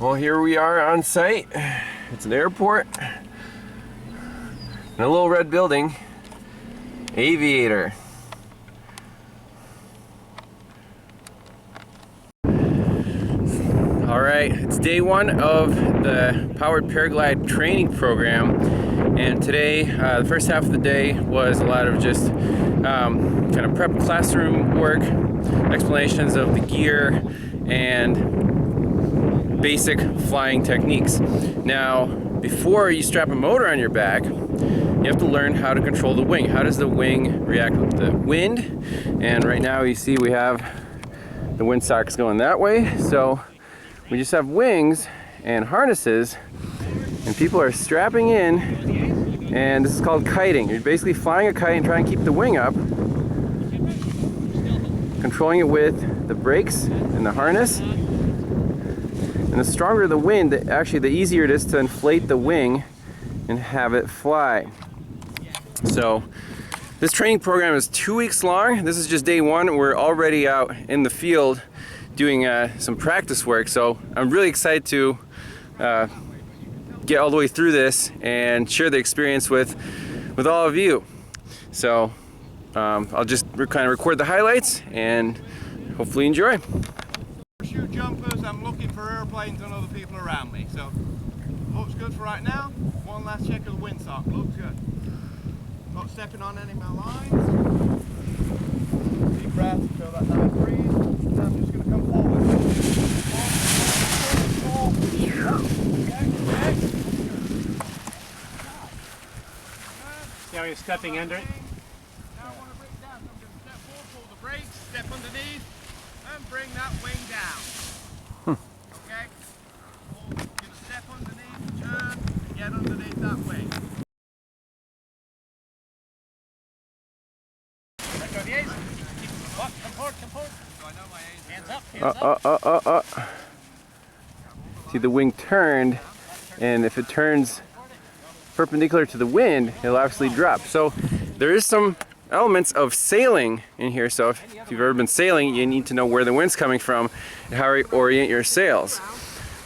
Well, here we are on site. It's an airport and a little red building. Aviator. Alright, it's day one of the Powered Paraglide training program, and today, the first half of the day was a lot of just kind of prep classroom work, explanations of the gear, and basic flying techniques. Now, before you strap a motor on your back, you have to learn how to control the wing. How does the wing react with the wind? And right now you see we have the wind sockets going that way, so we just have wings and harnesses, and people are strapping in, and this is called kiting. You're basically flying a kite and trying to keep the wing up, controlling it with the brakes and the harness. And the stronger the wind, actually the easier it is to inflate the wing and have it fly. So this training program is 2 weeks long. This is just day one. We're already out in the field doing some practice work, so I'm really excited to get all the way through this and share the experience with all of you. So I'll just kind of record the highlights and hopefully enjoy. Parachute jumpers, I'm looking for airplanes and other people around me, so looks good for right now. One last check of the windsock, looks good. Not stepping on any of my lines. Deep breath, feel that nice breeze. And I'm just going to come forward. See how you're stepping under it? Now I want to bring it down. So I'm going to step forward, pull the brakes, step underneath, and bring that wing down. Okay? You're going to step underneath, turn, and get underneath that wing. Come forward. So I know my hands up. See, the wing turned, and if it turns perpendicular to the wind, it'll actually drop. So there is some elements of sailing in here. So if you've ever been sailing, you need to know where the wind's coming from and how to orient your sails.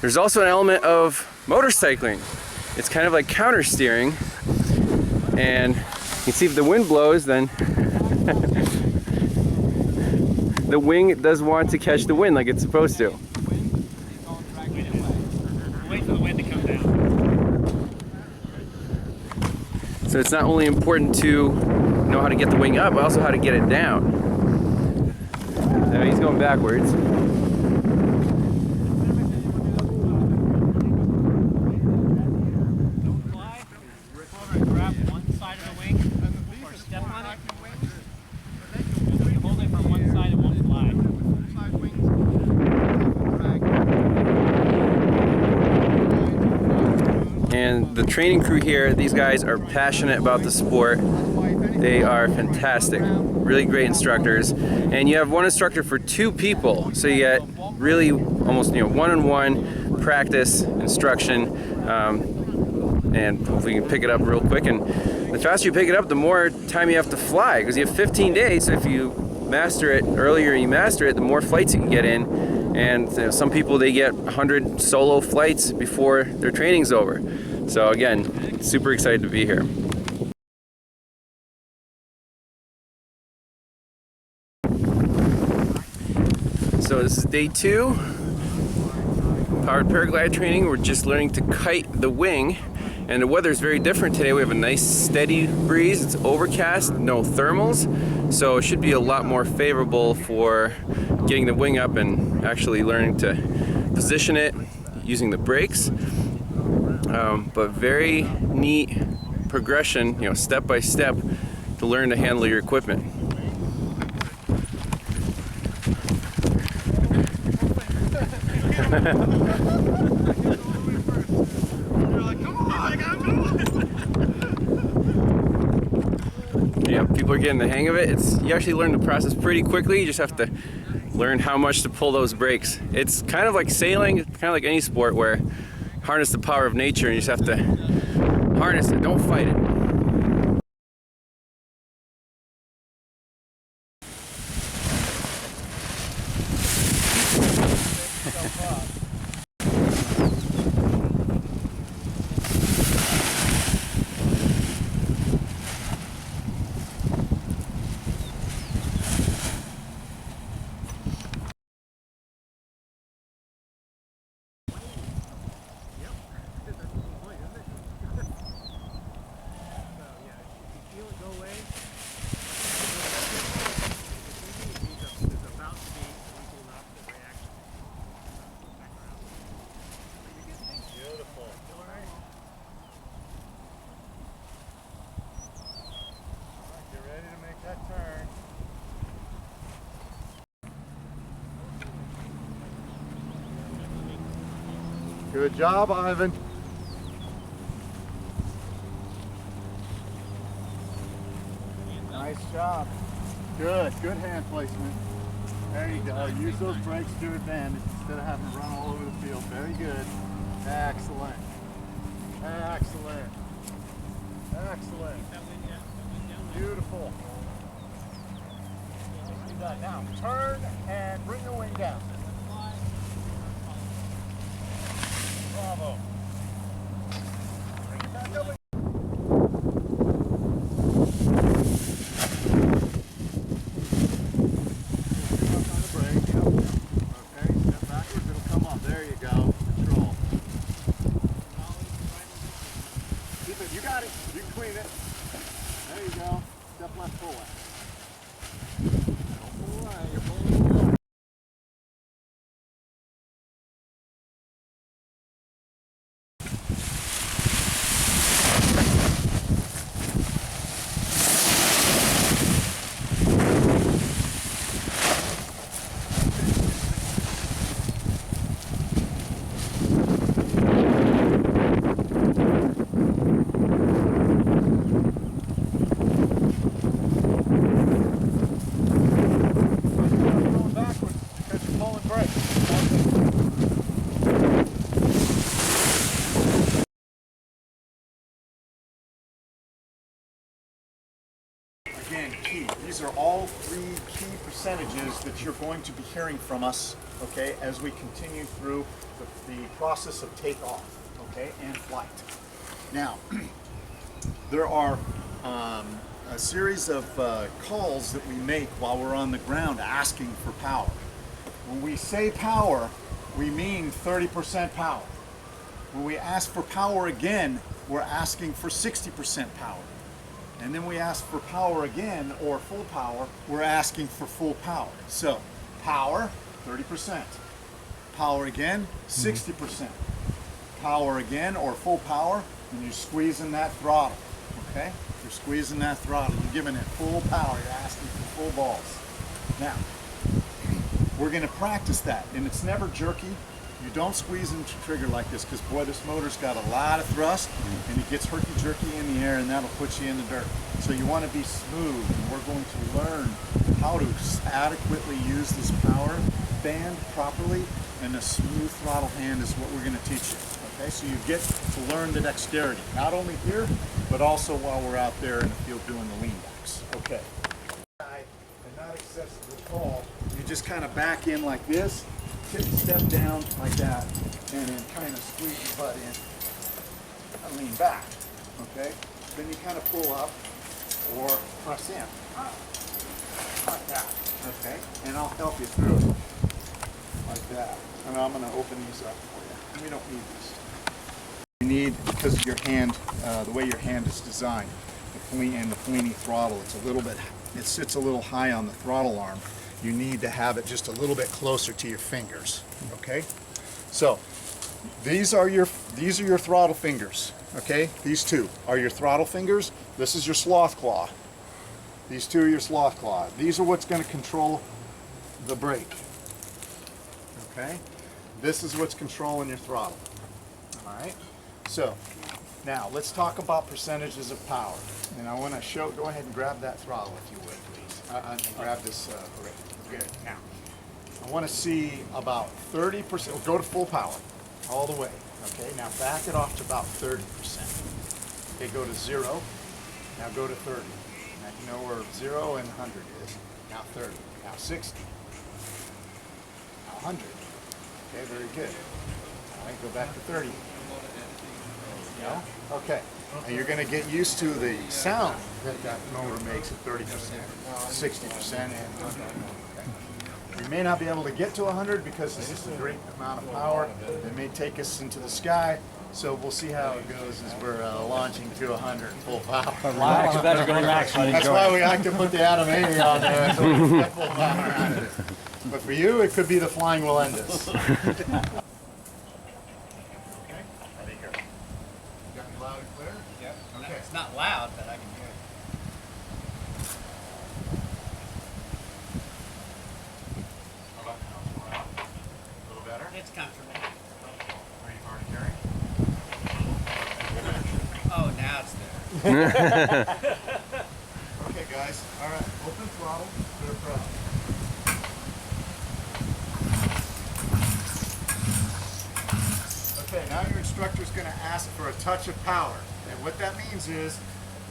There's also an element of motorcycling. It's kind of like counter steering, and you can see if the wind blows, then the wing does want to catch the wind like it's supposed to. Wait for the wind to come down. So it's not only important to know how to get the wing up, but also how to get it down. Now he's going backwards. Don't fly. Grab one side of the wing or step on it. You hold it from one side and won't fly. And the training crew here, these guys are passionate about the sport. They are fantastic, really great instructors. And you have one instructor for 2 people, so you get really almost one-on-one practice, instruction, and hopefully you can pick it up real quick. And the faster you pick it up, the more time you have to fly, because you have 15 days. So if you master it earlier, you master it, the more flights you can get in. And some people, they get 100 solo flights before their training's over. So again, super excited to be here. So this is day 2, Powered Paraglide training. We're just learning to kite the wing, and the weather is very different today. We have a nice steady breeze, it's overcast, no thermals, so it should be a lot more favorable for getting the wing up and actually learning to position it using the brakes. But very neat progression, step by step, to learn to handle your equipment. Yeah, people are getting the hang of it. You actually learn the process pretty quickly. You just have to learn how much to pull those brakes. It's kind of like sailing, it's kind of like any sport where harness the power of nature, and you just have to harness it, don't fight it. Good job, Ivan. Nice job. Good hand placement. There you go. Use those brakes to your advantage instead of having to run all over the field. Very good. Excellent. Excellent. Excellent. Beautiful. Do that now. Turn and bring the wing down. Bravo. Bring it back over. You got it. You can clean it. There you go. Step left, pull left. Don't pull away. You're pulling away. Again, key. These are all three key percentages that you're going to be hearing from us, okay, as we continue through the process of takeoff, okay, and flight. Now, there are a series of calls that we make while we're on the ground asking for power. When we say power, we mean 30% power. When we ask for power again, we're asking for 60% power. And then we ask for power again, or full power, we're asking for full power. So, power, 30%. Power again, 60%. Power again, or full power, and you're squeezing that throttle, okay? You're squeezing that throttle, you're giving it full power, you're asking for full balls. Now, we're gonna practice that, and it's never jerky. You don't squeeze into trigger like this, because boy, this motor's got a lot of thrust, and it gets herky-jerky in the air, and that'll put you in the dirt. So you want to be smooth, and we're going to learn how to adequately use this power band properly, and a smooth throttle hand is what we're going to teach you. Okay, so you get to learn the dexterity, not only here, but also while we're out there in the field doing the lean backs. Okay. And not excessively tall, you just kind of back in like this, step down like that, and then kind of squeeze your butt in and lean back, okay? Then you kind of pull up or press in, like that, okay? And I'll help you through it, like that. And I'm going to open these up for you. We don't need these. You need, because of your hand, the way your hand is designed, the Fellini throttle, it's a little bit, it sits a little high on the throttle arm. You need to have it just a little bit closer to your fingers, okay? So these are your throttle fingers, okay? These two are your throttle fingers. This is your sloth claw. These two are your sloth claw. These are what's going to control the brake, okay? This is what's controlling your throttle, all right? So now let's talk about percentages of power. And I want to go ahead and grab that throttle if you would, please. And grab this brake. Good. Now, I want to see about 30%, go to full power, all the way, okay? Now back it off to about 30%. Okay, go to 0, now go to 30. Now you know where 0 and 100 is. Now 30, now 60, now 100. Okay, very good. All right, go back to 30. There you go. Okay, and you're going to get used to the sound that motor makes at 30%, 60%, and 100. We may not be able to get to 100 because this is a great amount of power. It may take us into the sky, so we'll see how it goes as we're launching to 100 full power. Relax, better go relax. That's why we like to put the Adam 80 on there, so we can get full power on it. But for you, it could be the Flying Melendez. Okay, ready, here. You got me loud and clear? Yep. Okay. It's not loud, but I can hear it. A little better? It's comfortable. Pretty hard. Okay, guys. All right. Open throttle. Clear throttle. Okay, now your instructor is going to ask for a touch of power. And what that means is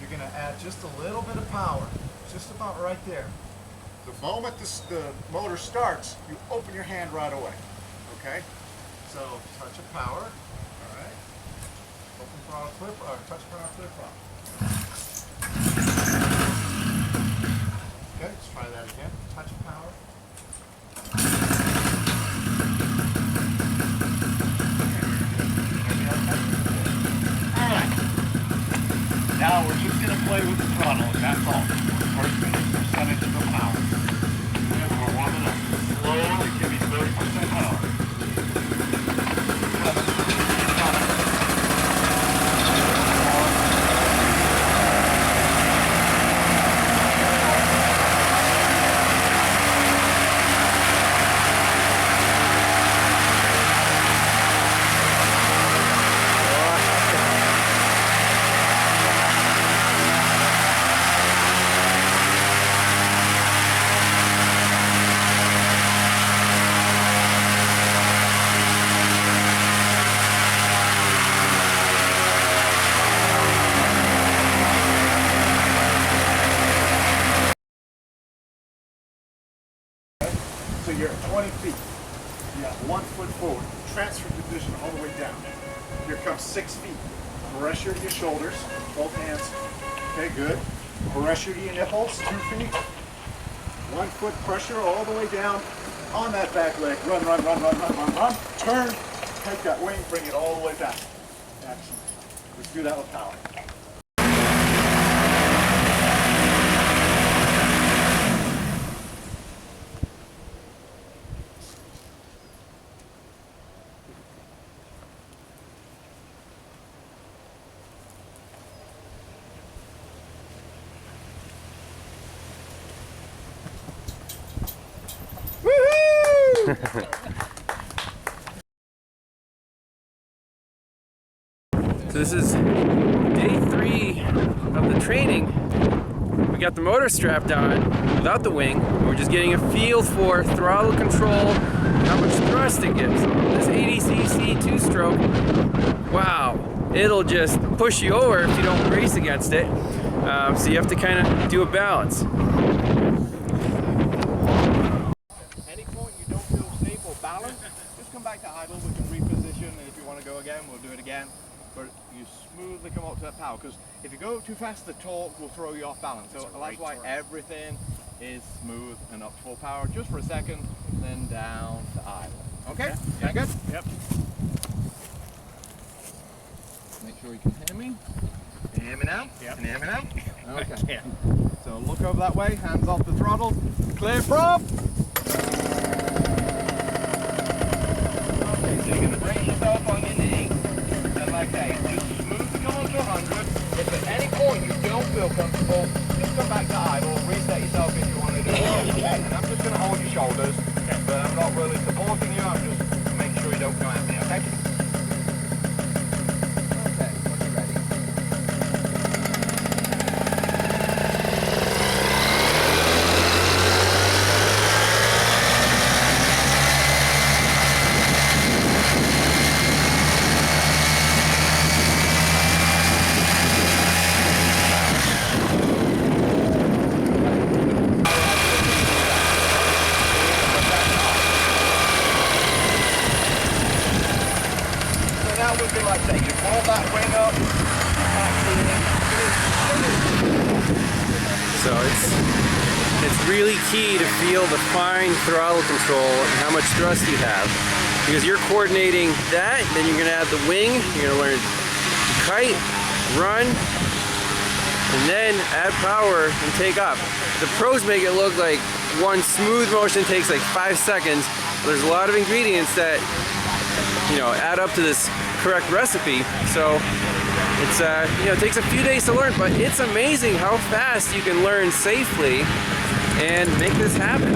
you're going to add just a little bit of power, just about right there. The moment the motor starts, you open your hand right away. Okay? So, touch of power. All right. Open throttle, clear, or touch power, clear throttle. Okay, let's try that again. Touch of power. Now we're just going to play with the throttle, and that's all. First percentage of the power. And we're warming up. Slowly, give me 30% power. So you're at 20 feet. You have 1 foot forward. Transfer division all the way down. Here comes 6 feet. Pressure to your shoulders, both hands. Okay, good. Pressure to your nipples, 2 feet. 1 foot pressure all the way down on that back leg. Run, run, run, run, run, run, run. Turn, take that wing, bring it all the way back. Excellent. Let's do that with power. So this is day 3 of the training. We got the motor strapped on without the wing. We're just getting a feel for throttle control, how much thrust it gives. This 80cc 2-stroke, wow, it'll just push you over if you don't brace against it. So you have to kind of do a balance. Any point you don't feel safe or balanced, just come back to idle. We can reposition, and if you want to go again, we'll do it again. But you smoothly come up to that power, because if you go too fast, the torque will throw you off balance. So that's why everything is smooth and up to full power, just for a second, then down to idle. Okay? Yeah, good? Yep. Make sure you can hear me. Can you hear me now? Yep. Can you hear me now? Okay. So look over that way, hands off the throttle, clear prop. Okay, so you're going to brace yourself on your knee. Okay, just smooth to come on to 100. If at any point you don't feel comfortable, just come back to idle, reset yourself if you want to do it. And I'm just going to hold your shoulders, but I'm not really supporting you, I'm just making sure you don't come at me, okay? Okay, when you're ready. Like that, you pull that wing up, So it's really key to feel the fine throttle control and how much thrust you have. Because you're coordinating that, then you're gonna add the wing, you're gonna learn to kite, run, and then add power and take off. The pros make it look like one smooth motion takes like 5 seconds. There's a lot of ingredients that, you know, add up to this correct recipe. So it's you know, it takes a few days to learn, but it's amazing how fast you can learn safely and make this happen.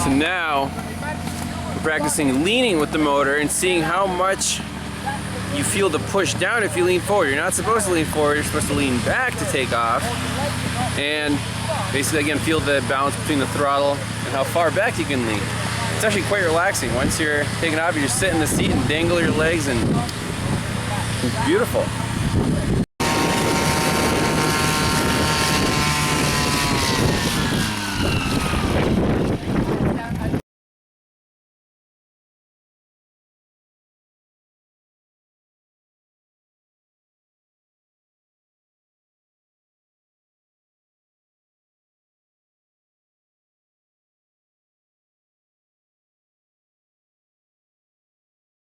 So now we're practicing leaning with the motor and seeing how much you feel the push down if you lean forward. You're not supposed to lean forward, you're supposed to lean back to take off. And basically, again, feel the balance between the throttle and how far back you can lean. It's actually quite relaxing. Once you're taking off, you just sit in the seat and dangle your legs, and it's beautiful.